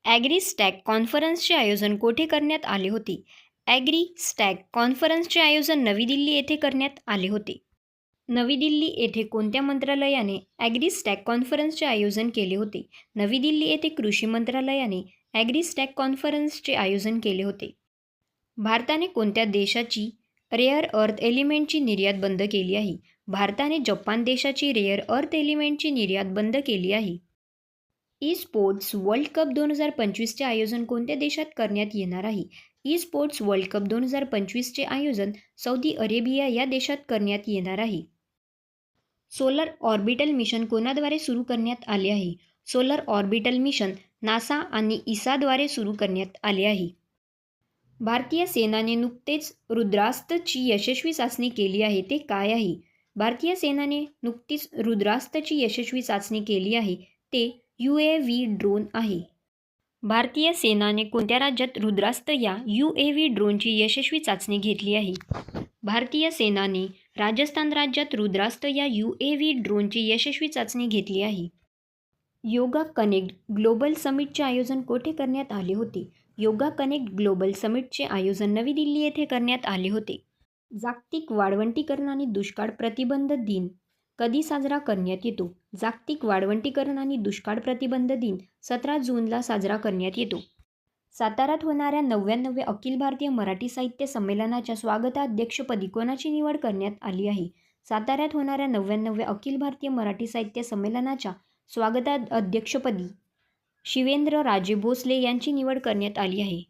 ॲग्रीस्टॅक कॉन्फरन्सचे आयोजन कोठे करण्यात आले होते? ॲग्रीस्टॅक कॉन्फरन्सचे आयोजन नवी दिल्ली येथे करण्यात आले होते. नवी दिल्ली येथे कोणत्या मंत्रालयाने ॲग्रीस्टॅक कॉन्फरन्सचे आयोजन केले होते? नवी दिल्ली येथे कृषी मंत्रालयाने ॲग्रीस्टॅक कॉन्फरन्सचे आयोजन केले होते. भारताने कोणत्या देशाची रेअर अर्थ एलिमेंटची निर्यात बंद केली आहे? भारताने जपान देशाची रेअर अर्थ एलिमेंटची निर्यात बंद केली आहे. ई स्पोर्ट्स वर्ल्ड कप 2025चे आयोजन कोणत्या देशात करण्यात येणार आहे? ई स्पोर्ट्स वर्ल्ड कप 2025चे आयोजन सौदी अरेबिया या देशात करण्यात येणार आहे. सोलर ऑर्बिटल मिशन कोणाद्वारे सुरू करण्यात आले आहे? सोलर ऑर्बिटल मिशन नासा आणि इसाद्वारे सुरू करण्यात आले आहे. भारतीय सेनाने नुकतेच रुद्रास्त्रची यशस्वी चाचणी केली आहे, ते काय आहे? भारतीय सेनाने नुकतीच रुद्रास्त्रची यशस्वी चाचणी केली आहे, ते UAV ड्रोन आहे. भारतीय सेनाने कोणत्या राज्यात रुद्रास्त्र या UAV ड्रोनची यशस्वी चाचणी घेतली आहे? भारतीय सेनाने राजस्थान राज्यात रुद्रास्त्र या UAV ड्रोनची यशस्वी चाचणी घेतली आहे. योगा कनेक्ट ग्लोबल समिटचे आयोजन कोठे करण्यात आले होते? योगा कनेक्ट ग्लोबल समिटचे आयोजन नवी दिल्ली येथे करण्यात आले होते. जागतिक वाळवंटीकरण आणि दुष्काळ प्रतिबंध दिन कधी साजरा करण्यात येतो? जागतिक वाळवंटीकरण आणि दुष्काळ प्रतिबंध दिन 17 जूनला साजरा करण्यात येतो. साताऱ्यात होणाऱ्या 99व्या अखिल भारतीय मराठी साहित्य संमेलनाच्या स्वागताध्यक्षपदी कोणाची निवड करण्यात आली आहे? साताऱ्यात होणाऱ्या 99व्या अखिल भारतीय मराठी साहित्य संमेलनाच्या स्वागताध्यक्षपदी शिवेंद्रराजे भोसले यांची निवड करण्यात आली आहे.